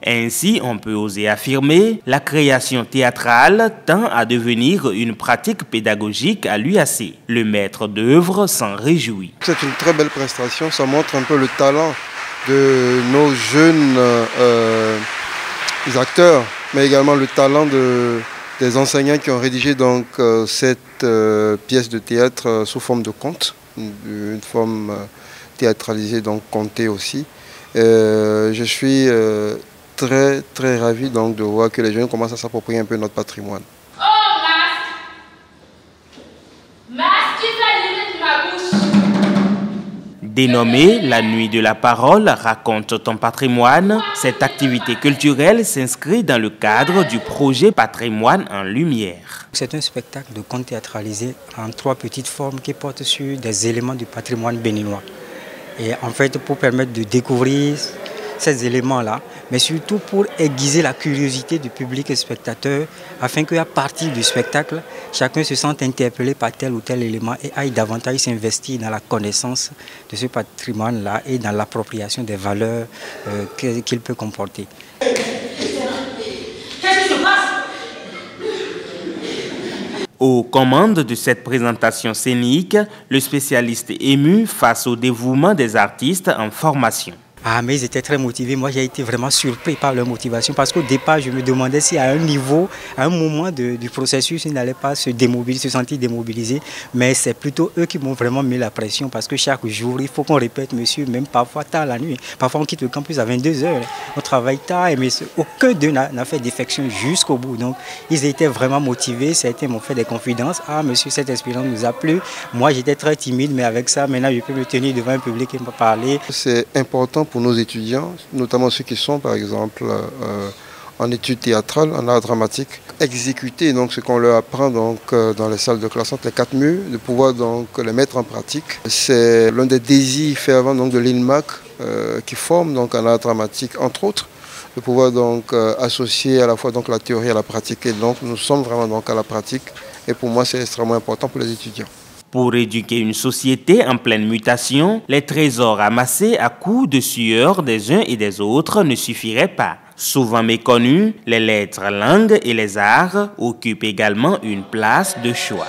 Ainsi, on peut oser affirmer, la création théâtrale tend à devenir une pratique pédagogique à l'UAC. Le maître d'œuvre s'en réjouit. C'est une très belle prestation, ça montre un peu le talent de nos jeunes acteurs, mais également le talent des enseignants qui ont rédigé donc cette pièce de théâtre sous forme de conte, une forme théâtralisée, donc contée aussi. Je suis très ravi donc de voir que les jeunes commencent à s'approprier un peu notre patrimoine. Oh, masque qui fait limite ma bouche. Dénommée La Nuit de la Parole, raconte ton patrimoine, cette activité culturelle s'inscrit dans le cadre du projet Patrimoine en Lumière. C'est un spectacle de conte théâtralisé en 3 petites formes qui portent sur des éléments du patrimoine béninois. Et en fait, pour permettre de découvrir ces éléments-là, mais surtout pour aiguiser la curiosité du public et spectateur, afin qu'à partir du spectacle, chacun se sente interpellé par tel ou tel élément et aille davantage s'investir dans la connaissance de ce patrimoine-là et dans l'appropriation des valeurs qu'il peut comporter. Aux commandes de cette présentation scénique, le spécialiste est ému face au dévouement des artistes en formation. Ah, mais ils étaient très motivés. Moi, j'ai été vraiment surpris par leur motivation parce qu'au départ, je me demandais si à un niveau, à un moment du processus, ils n'allaient pas se sentir démobilisés. Mais c'est plutôt eux qui m'ont vraiment mis la pression parce que chaque jour, il faut qu'on répète, monsieur, même parfois tard la nuit. Parfois, on quitte le campus à 22 h. On travaille tard, mais aucun d'eux n'a fait défection jusqu'au bout. Donc, ils étaient vraiment motivés. Certains m'ont fait des confidences. Ah, monsieur, cette expérience nous a plu. Moi, j'étais très timide, mais avec ça, maintenant, je peux me tenir devant un public et me parler. C'est important pour nos étudiants, notamment ceux qui sont par exemple en études théâtrales, en art dramatique, exécuter donc ce qu'on leur apprend donc dans les salles de classe entre les 4 murs, de pouvoir donc les mettre en pratique. C'est l'un des désirs fervents donc de l'INMAC qui forme donc en art dramatique entre autres, de pouvoir donc associer à la fois donc la théorie à la pratique. Et donc nous sommes vraiment donc à la pratique et pour moi c'est extrêmement important pour les étudiants. Pour éduquer une société en pleine mutation, les trésors amassés à coups de sueur des uns et des autres ne suffiraient pas. Souvent méconnus, les lettres, langues et les arts occupent également une place de choix.